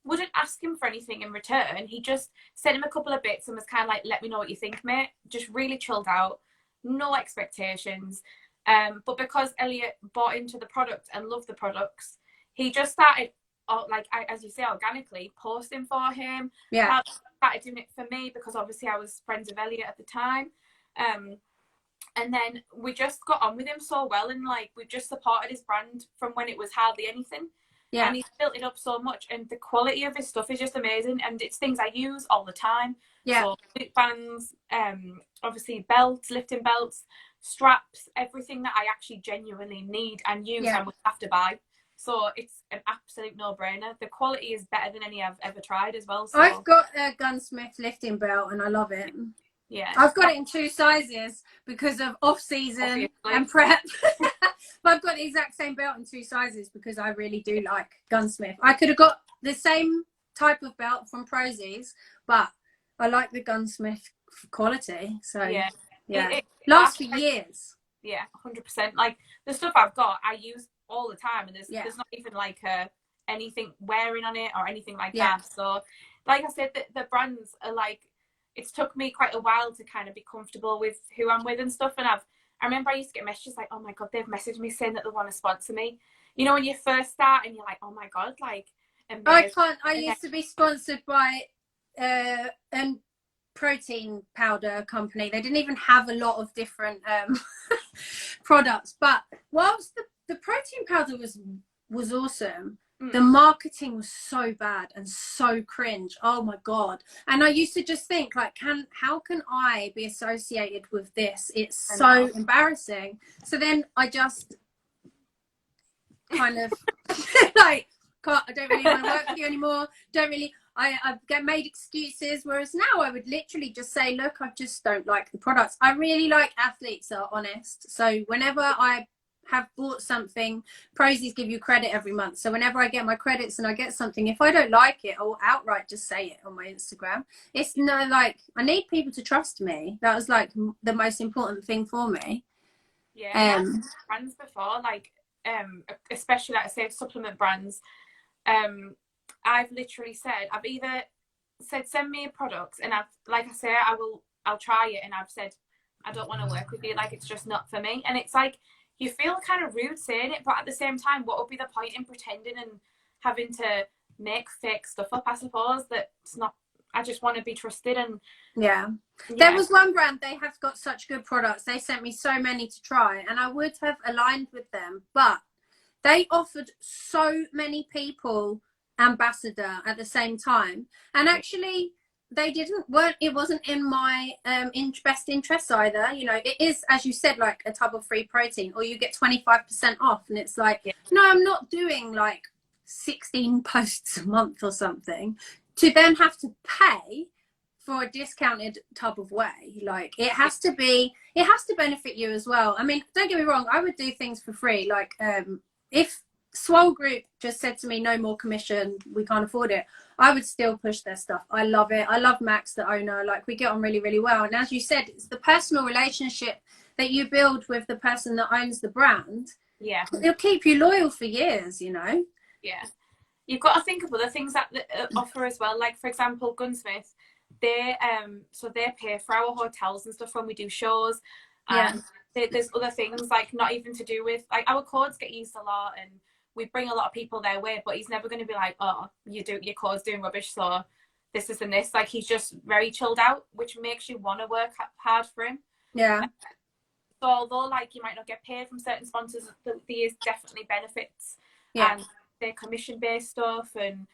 wouldn't ask him for anything in return. He just sent him a couple of bits and was kind of like, let me know what you think, mate. Just really chilled out, no expectations. But because Elliot bought into the product and loved the products, he just started, like as you say, organically posting for him. Yeah. Started doing it for me because obviously I was friends with Elliot at the time. And then we just got on with him so well, and like we just supported his brand from when it was hardly anything. Yeah. And he's built it up so much, and the quality of his stuff is just amazing, and it's things I use all the time. Yeah. So boot bands, obviously belts, lifting belts, straps, everything that I actually genuinely need and use and would have to buy. So it's an absolute no-brainer. The quality is better than any I've ever tried as well. So I've got a Gunsmith lifting belt and I love it. Yeah. I've got it in 2 sizes because of off-season and prep. But I've got the exact same belt in 2 sizes because I really do like Gunsmith. I could have got the same type of belt from Prozis, but I like the Gunsmith quality. So yeah, it lasts for years. Yeah, 100%. Like the stuff I've got, I use all the time, and there's not even like anything wearing on it or anything like that. So like I said, the brands are like, it's took me quite a while to kind of be comfortable with who I'm with and stuff. And I remember I used to get messages like, oh my God, they've messaged me saying that they want to sponsor me. You know, when you first start and you're like, oh my God, like, amazing. I used to be sponsored by a protein powder company. They didn't even have a lot of different products, but whilst the protein powder was awesome, the marketing was so bad and so cringe. Oh my God. And I used to just think like, how can I be associated with this? It's so embarrassing. So then I just kind of like, God, I don't really want to work with you anymore. I get made excuses. Whereas now I would literally just say, look, I just don't like the products. I really like athletes that are honest. So whenever I have bought something, Prozis give you credit every month. So whenever I get my credits and I get something, if I don't like it, I'll outright just say it on my Instagram. It's no, like, I need people to trust me. That was like the most important thing for me. Yeah, brands before, like, especially like I say supplement brands, I've literally said, I've either said send me a product, and I've, like I say, I'll try it, and I've said I don't want to work with you, like it's just not for me. And it's like, you feel kind of rude saying it, but at the same time, what would be the point in pretending and having to make fake stuff up? I suppose that it's not, I just want to be trusted. And there was one brand, they have got such good products, they sent me so many to try, and I would have aligned with them, but they offered so many people ambassador at the same time, and actually it wasn't in my best interest either. You know, it is, as you said, like a tub of free protein, or you get 25% off, and it's like, no, I'm not doing like 16 posts a month or something to then have to pay for a discounted tub of whey. Like, it has to benefit you as well. I mean, don't get me wrong, I would do things for free. Like, if Swole Group just said to me, no more commission, we can't afford it, I would still push their stuff. I love it. I love Max, the owner. Like, we get on really, really well. And as you said, it's the personal relationship that you build with the person that owns the brand. Yeah. It'll keep you loyal for years, you know? Yeah. You've got to think of other things that offer as well. Like, for example, Gunsmith, they pay for our hotels and stuff when we do shows. And there's other things, like, not even to do with, like, our codes get used a lot, and we bring a lot of people their way, but he's never going to be like, oh, your code's doing rubbish, so this and this. Like, he's just very chilled out, which makes you want to work hard for him. Yeah. So although, like, you might not get paid from certain sponsors, there is definitely benefits. And they're commission-based stuff, and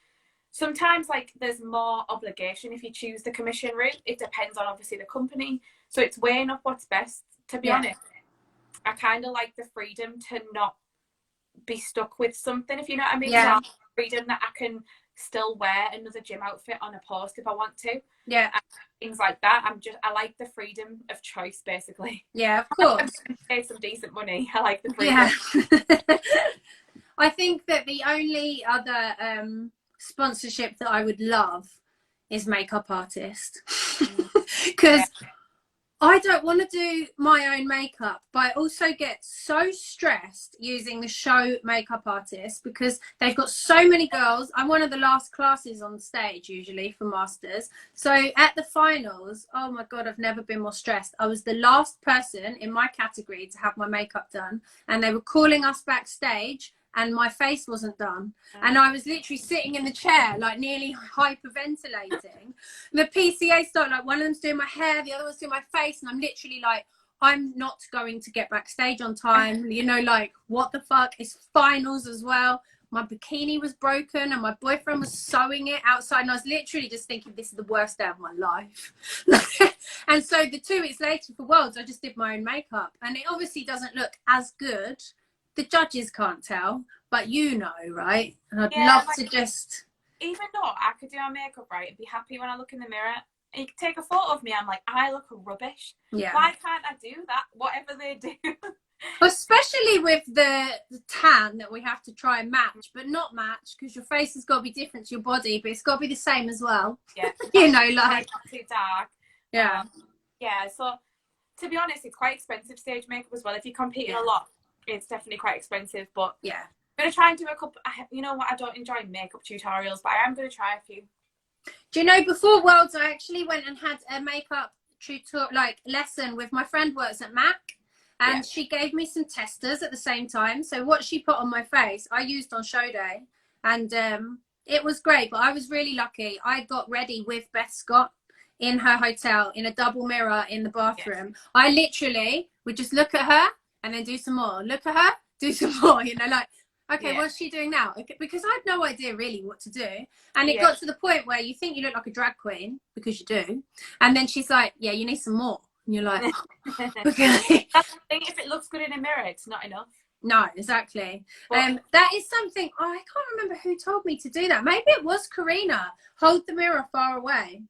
sometimes, like, there's more obligation if you choose the commission route. It depends on, obviously, the company. So it's weighing up what's best. To be honest, I kind of like the freedom to not be stuck with something, if you know what I mean. So freedom that I can still wear another gym outfit on a post if I want to. Yeah. And things like that. I like the freedom of choice, basically. Yeah, of course. Pay some decent money. I like the freedom. Yeah. I think that the only other sponsorship that I would love is makeup artist. Because I don't want to do my own makeup, but I also get so stressed using the show makeup artist because they've got so many girls. I'm one of the last classes on stage usually for masters. So at the finals, oh my God, I've never been more stressed. I was the last person in my category to have my makeup done, and they were calling us backstage and my face wasn't done. And I was literally sitting in the chair, like nearly hyperventilating. The PCA started, like one of them's doing my hair, the other one's doing my face. And I'm literally like, I'm not going to get backstage on time. You know, like, what the fuck? It's finals as well. My bikini was broken and my boyfriend was sewing it outside. And I was literally just thinking, this is the worst day of my life. And so the 2 weeks later for Worlds, I just did my own makeup. And it obviously doesn't look as good. The judges can't tell, but you know, right? And I'd love to just... Even though I could do my makeup right and be happy when I look in the mirror, and you could take a photo of me, I'm like, I look rubbish. Yeah. Why can't I do that? Whatever they do. Especially with the tan that we have to try and match, but not match, because your face has got to be different to your body, but it's got to be the same as well. Yeah. You know, like... Not too dark. Yeah. Yeah, so to be honest, it's quite expensive stage makeup as well. If you're competing a lot, it's definitely quite expensive, but yeah, I'm going to try and do a couple. You know what, I don't enjoy makeup tutorials, but I am going to try a few. Do you know, before Worlds, I actually went and had a makeup tutorial, like, lesson with my friend works at MAC, and she gave me some testers at the same time. So what she put on my face, I used on show day, and it was great. But I was really lucky. I got ready with Beth Scott in her hotel in a double mirror in the bathroom. I literally would just look at her and then do some more. Look at her, do some more. You know, like, okay, what's she doing now? Okay, because I had no idea really what to do. And it got to the point where you think you look like a drag queen, because you do. And then she's like, yeah, you need some more. And you're like, oh, okay. That's the thing, if it looks good in a mirror, it's not enough. No, exactly. That is something, I can't remember who told me to do that. Maybe it was Karina. Hold the mirror far away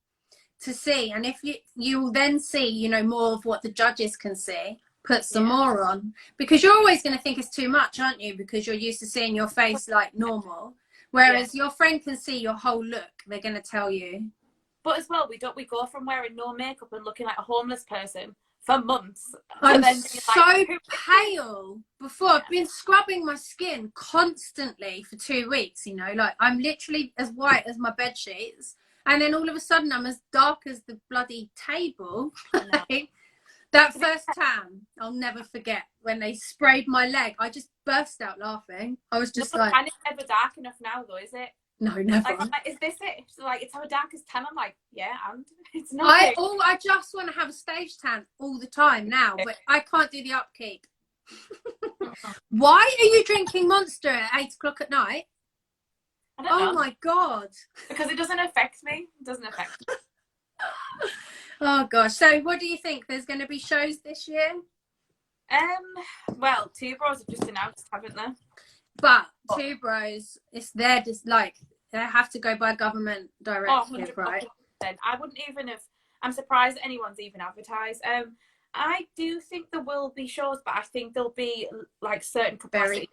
to see. And if you'll then see, you know, more of what the judges can see. Put some more on, because you're always going to think it's too much, aren't you? Because you're used to seeing your face like normal, whereas your friend can see your whole look. They're going to tell you. But as well, we go from wearing no makeup and looking like a homeless person for months. I'm so pale. Before I've been scrubbing my skin constantly for 2 weeks. You know, like, I'm literally as white as my bed sheets, and then all of a sudden I'm as dark as the bloody table. That first tan, I'll never forget, when they sprayed my leg. I just burst out laughing. I was just like... And it's never dark enough now, though, is it? No, never. Like, is this it? Like, it's our darkest tan. I'm like, yeah, and it's not. I just want to have a stage tan all the time now, but I can't do the upkeep. Why are you drinking Monster at 8 o'clock at night? I don't know. Oh my God. Because it doesn't affect me. It doesn't affect me. Oh gosh. So what do you think? There's going to be shows this year? Well, Two Bros have just announced, haven't they? But Two Bros, it's their like, they have to go by government directive, right? I wouldn't even have. I'm surprised that anyone's even advertised. I do think there will be shows, but I think there'll be like certain capacity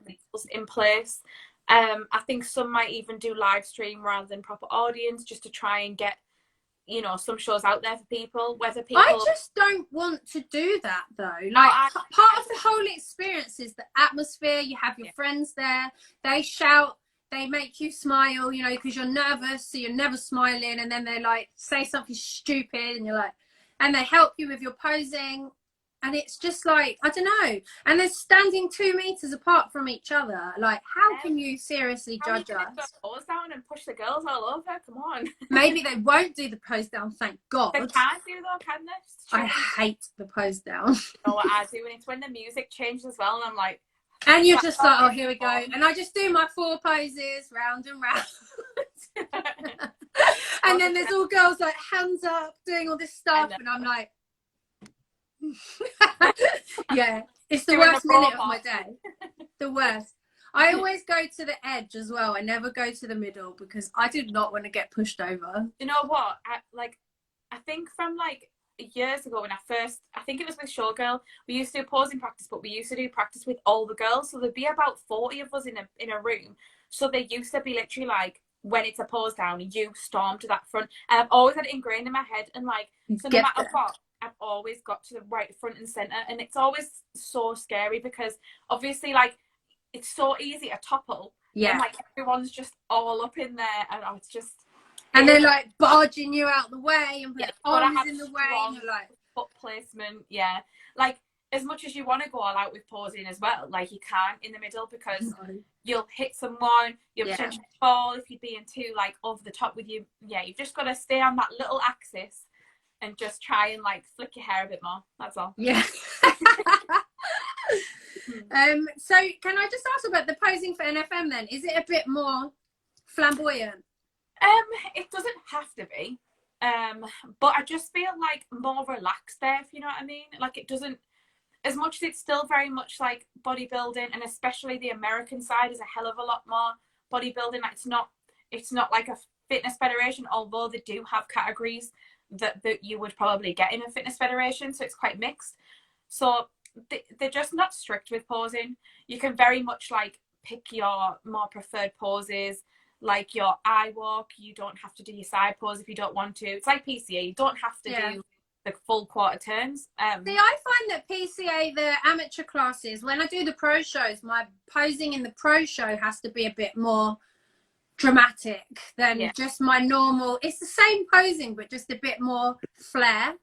in place. I think some might even do live stream rather than proper audience, just to try and get, you know, some shows out there for people. Whether people, I just don't want to do that though. Like, part of the whole experience is the atmosphere. You have your friends there. They shout. They make you smile, you know, because you're nervous, so you're never smiling. And then they like say something stupid, and you're like, and they help you with your posing. And it's just like, I don't know. And they're standing 2 meters apart from each other. Like, how can you seriously judge us? Pose down and push the girls all over. Come on. Maybe they won't do the pose down, thank God. They can't do though, can they? I hate the pose down. You know what I do? And it's when the music changes as well, and I'm like, and you're just like, oh, here we go. And I just do my 4 poses, round and round. And then there's all girls like hands up, doing all this stuff. And I'm like, yeah, it's the worst minute of my day. The worst. I always go to the edge as well. I never go to the middle because I did not want to get pushed over. You know what? I think from like years ago when I think it was with Showgirl, we used to do posing practice, but we used to do practice with all the girls. So there'd be about 40 of us in a room. So they used to be literally like when it's a pose down, you storm to that front. And I've always had it ingrained in my head, and like, so no matter what, I've always got to the right front and center, and it's always so scary because obviously, like, it's so easy to topple, and like everyone's just all up in there, and it's just, and they're like barging you out the way and put arms in the way, and you're like foot placement, like. As much as you want to go all out with posing as well, like you can't in the middle because you'll hit someone, you'll potentially fall if you're being too like over the top with you. Yeah, you've just got to stay on that little axis and just try and like flick your hair a bit more. That's all. Yeah. So can I just ask about the posing for NFM then? Is it a bit more flamboyant? It doesn't have to be. But I just feel like more relaxed there, if you know what I mean. Like it doesn't, as much as it's still very much like bodybuilding, and especially the American side is a hell of a lot more bodybuilding. Like it's not like a fitness federation, although they do have categories that you would probably get in a fitness federation. So it's quite mixed. So they're just not strict with posing. You can very much like pick your more preferred poses, like your eye walk. You don't have to do your side pose if you don't want to. It's like PCA. You don't have to do the full quarter turns. See, I find that PCA, the amateur classes, when I do the pro shows, my posing in the pro show has to be a bit more dramatic than just my normal. It's the same posing, but just a bit more flair,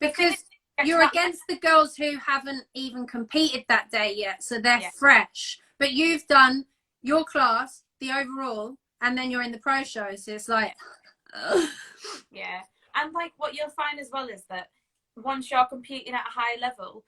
because you're against the girls who haven't even competed that day yet, so they're fresh. But you've done your class, the overall, and then you're in the pro show, so it's like and like what you'll find as well is that once you're competing at a high level,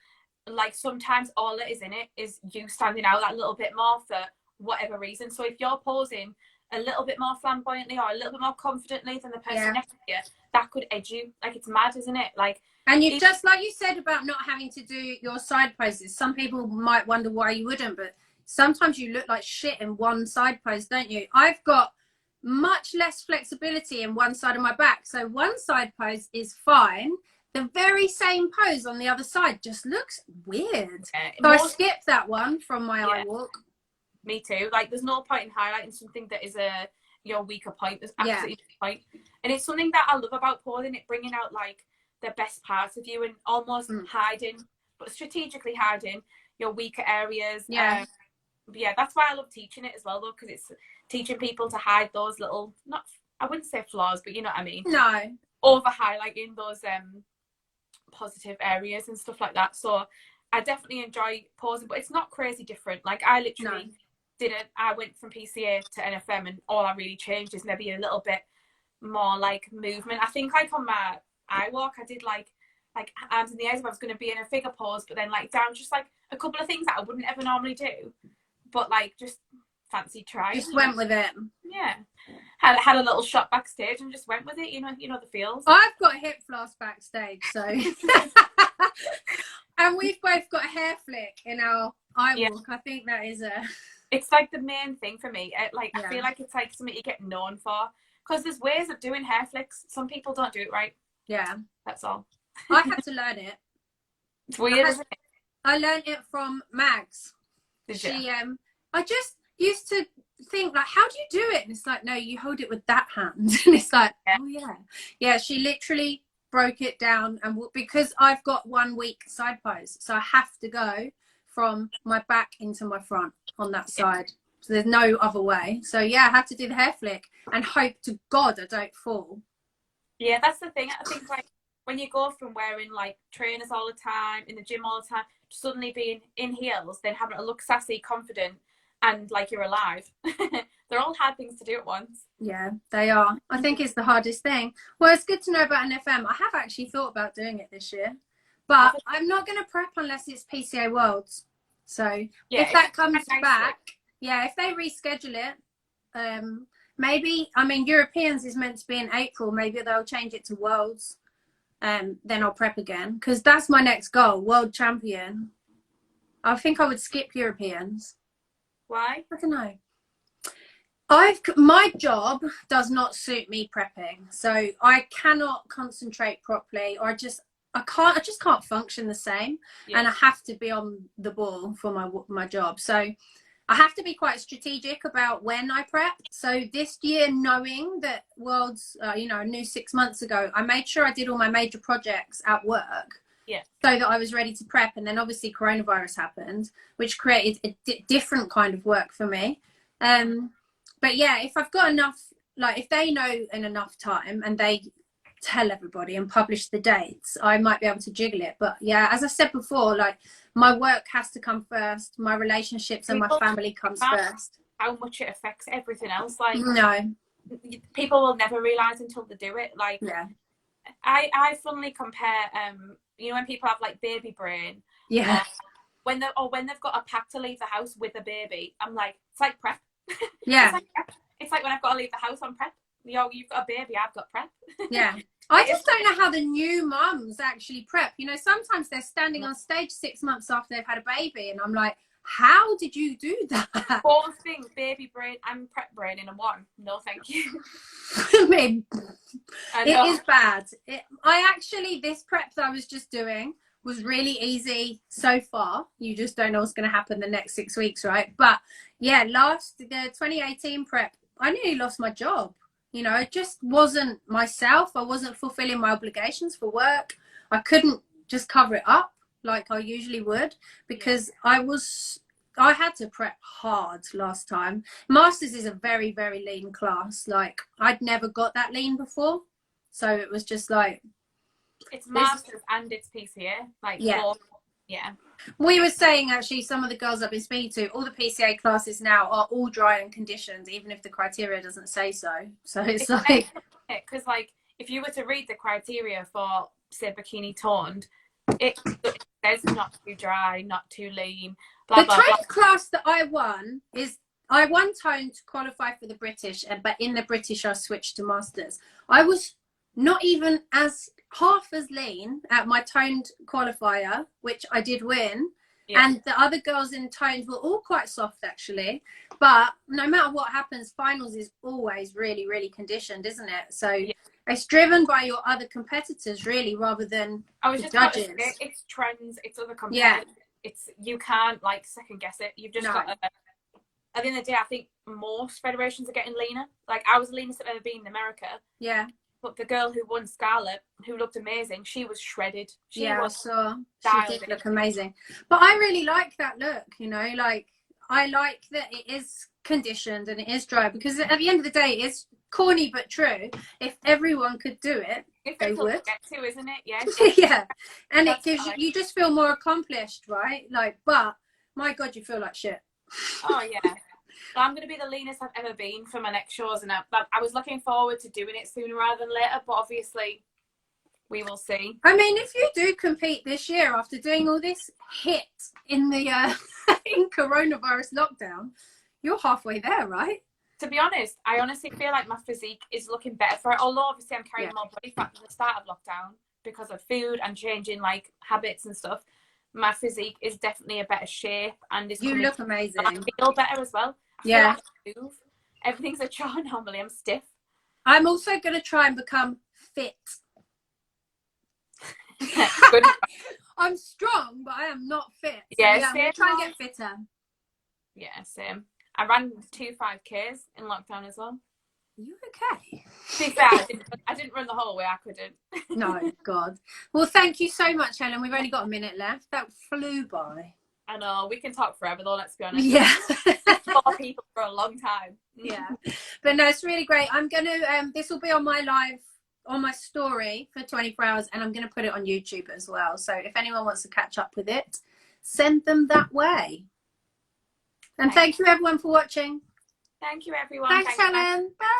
like sometimes all it is in it is you standing out that little bit more for whatever reason. So if you're posing a little bit more flamboyantly or a little bit more confidently than the person next to you, that could edge you. Like it's mad, isn't it? Like, and you just like you said about not having to do your side poses, some people might wonder why you wouldn't, but sometimes you look like shit in one side pose, don't you? I've got much less flexibility in one side of my back, so one side pose is fine. The very same pose on the other side just looks weird. So I skipped that one from my eye walk. Me too. Like there's no point in highlighting something that is your weaker point. There's absolutely no point. And it's something that I love about posing, it bringing out like the best parts of you and almost hiding, but strategically hiding your weaker areas. That's why I love teaching it as well, though, because it's teaching people to hide those little, not, I wouldn't say flaws, but you know what I mean. No. Over highlighting those positive areas and stuff like that. So I definitely enjoy posing, but it's not crazy different. Like I literally I went from PCA to NFM, and all I really changed is maybe a little bit more like movement. I think like on my eye walk, I did like arms in the air if I was going to be in a figure pose, but then like down just like a couple of things that I wouldn't ever normally do, but like just fancy try. Just went with it. Yeah. Had a little shot backstage and just went with it. You know the feels. I've got hip floss backstage, so and we've both got a hair flick in our eye walk. I think that is it's like the main thing for me. I feel like it's like something you get known for, because there's ways of doing hair flicks. Some people don't do it right. Yeah, that's all. I had to learn it. It's weird, isn't it? I learned it from Mags. Did you? I just used to think like, how do you do it? And it's like, no, you hold it with that hand. And it's like, oh yeah, she literally broke it down, and because I've got 1 week side pose, so I have to go from my back into my front on that side, so there's no other way. So I had to do the hair flick and hope to God I don't fall. Yeah, that's the thing. I think like when you go from wearing like trainers all the time in the gym all the time to suddenly being in heels, then having to look sassy, confident, and like you're alive. They're all hard things to do at once. Yeah, they are. I think it's the hardest thing. Well, it's good to know about NFM. I have actually thought about doing it this year, but I'm not going to prep unless it's PCA Worlds. So if that comes back, if they reschedule it, maybe, I mean, Europeans is meant to be in April. Maybe they'll change it to Worlds. Then I'll prep again, because that's my next goal, world champion. I think I would skip Europeans. Why? I don't know. My job does not suit me prepping, so I cannot concentrate properly, or I just can't function the same, and I have to be on the ball for my job. So I have to be quite strategic about when I prep. So this year, knowing that world's, you know, knew 6 months ago, I made sure I did all my major projects at work. Yeah. So that I was ready to prep. And then obviously coronavirus happened, which created a different kind of work for me. But yeah, if I've got enough, like if they know in enough time and they tell everybody and publish the dates, I might be able to jiggle it. But yeah, as I said before, like my work has to come first, my relationships and my family comes first. How much it affects everything else. Like, no, people will never realize until they do it. Like, yeah, I funnily compare, you know, when people have like baby brain, yeah, when they've got a pack to leave the house with a baby, I'm like, it's like prep. yeah. It's like prep. It's like when I've got to leave the house on prep. Yo, you've got a baby, I've got prep. Yeah. I just don't know how the new mums actually prep. You know, sometimes they're standing on stage 6 months after they've had a baby, and I'm like, how did you do that? 4 things: baby brain and prep brain in one. No, thank you. I mean, it is bad. This prep that I was just doing was really easy so far. You just don't know what's going to happen the next 6 weeks, right? But yeah, the 2018 prep, I nearly lost my job. You know, I just wasn't myself. I wasn't fulfilling my obligations for work. I couldn't just cover it up like I usually would, because I had to prep hard last time. Masters is a very, very lean class. Like, I'd never got that lean before. So it was just like... It's Masters and it's PCA. Like, yeah. We were saying, actually, some of the girls I've been speaking to, all the PCA classes now are all dry and conditioned, even if the criteria doesn't say so. So it's like... Because, like, if you were to read the criteria for, say, bikini toned, it says not too dry, not too lean, blah, blah, the blah. toned class that I won is... I won toned to qualify for the British, but in the British I switched to Masters. I was not even half as lean at my toned qualifier, which I did win, and the other girls in toned were all quite soft actually. But no matter what happens, finals is always really, really conditioned, isn't it? So it's driven by your other competitors really, rather than the judges. It's trends, it's other competitors. It's, you can't like second guess it. You've just got to, at the end of the day, I think most federations are getting leaner. Like, I was the leanest I've ever been in America. Yeah. But the girl who won Scarlet, who looked amazing, she was shredded. She did look amazing. But I really like that look, you know, like, I like that it is conditioned and it is dry, because at the end of the day, it's corny but true. If everyone could do it, they would. Get to, isn't it? Yeah. Yeah. And it gives you just feel more accomplished, right? Like, but my God, you feel like shit. Oh, yeah. Well, I'm going to be the leanest I've ever been for my next shows, and I was looking forward to doing it sooner rather than later, but obviously we will see. I mean, if you do compete this year after doing all this hit in the in coronavirus lockdown, you're halfway there, right? To be honest, I honestly feel like my physique is looking better for it, although obviously I'm carrying more body fat at the start of lockdown because of food and changing like habits and stuff. My physique is definitely a better shape, and you look amazing. I feel better as well. I feel like I move. Everything's a chore normally. I'm stiff. I'm also going to try and become fit. Good. I'm strong, but I am not fit. So yeah, I'm going to try and get fitter. Yeah, same. I ran 2 5Ks in lockdown as well. You okay? To be fair, I didn't run the whole way. I couldn't. No, God. Well, thank you so much, Helen. We've only got a minute left. That flew by. I know. We can talk forever, though. Let's be honest. Yeah. 4 people for a long time. Yeah. But no, it's really great. I'm going to, this will be on my live, on my story for 24 hours, and I'm going to put it on YouTube as well. So if anyone wants to catch up with it, send them that way. And thank you everyone for watching. Thank you everyone. Thanks Helen. Bye.